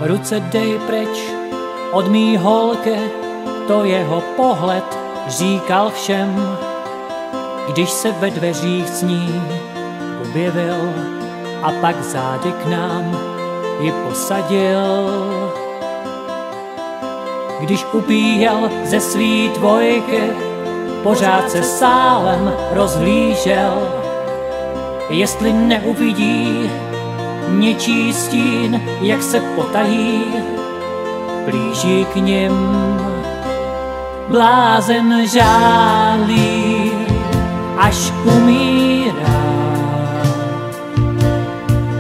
Ruce dej preč od mý holky, to jeho pohled říkal všem. Když se ve dveřích s ní objevil a pak zády k nám ji posadil. Když upíjel ze svý dvojky, pořád se sálem rozhlížel, jestli neuvidí něčí stín, jak se potají, blíží k nim. Blázen žálí, až umírá,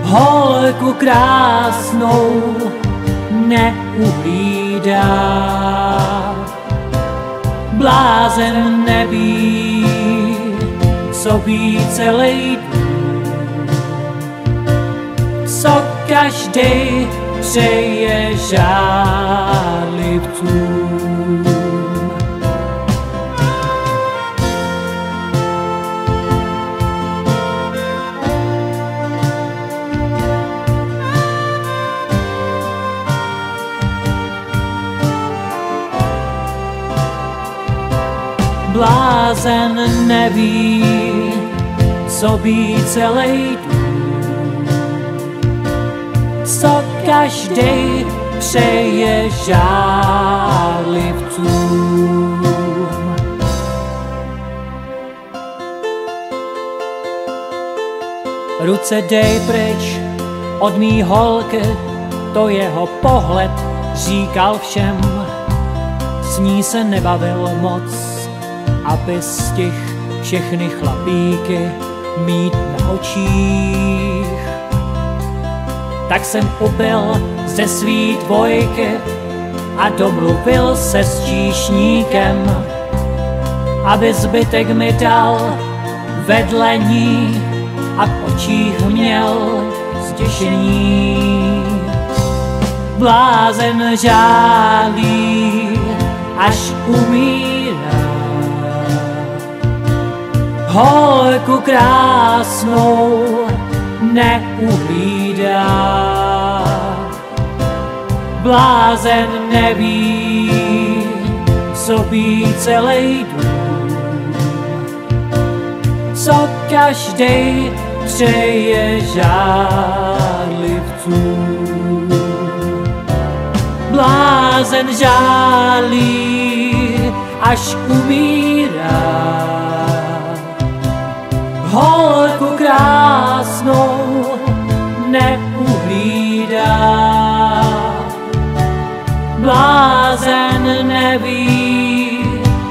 holku krásnou neuhlídá. Blázen neví, co ví celej dům, co každej přeje žálivcům. Blázen neví, co ví celej dům, co každej přeje žálivcům. Ruce dej pryč od mý holky, to jeho pohled říkal všem. S ní se nebavil moc, aby stih všechny chlapíky mít na očích. Tak jsem upil ze svý dvojky a domluvil se s číšníkem, aby zbytek mi dal vedle ní a v očích měl zděšení. Blázen žálí, až umírá, holku krásnou neuhlídá. Blázen neví, co ví celej dům, co každej přeje žádlivcům. Blázen žálí, až umírá, holku krásnou neuhlídá. Blázen neví,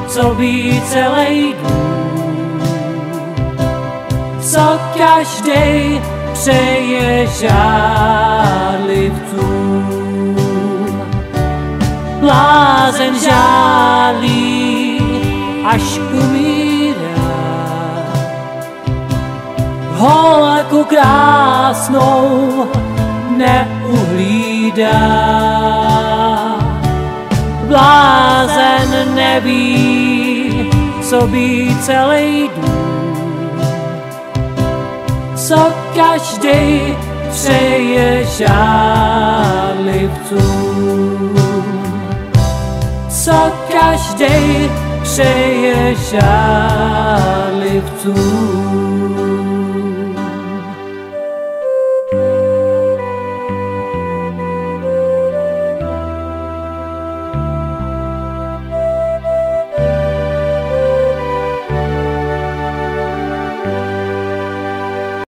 co ví celej dům, co každej přeje žádlivcům. Blázen žálí, až umírá, holku krásnou neuhlídá. Blázen neví, co ví celej dům, co každej přeje žádlivcům, co každej přeje žádlivcům.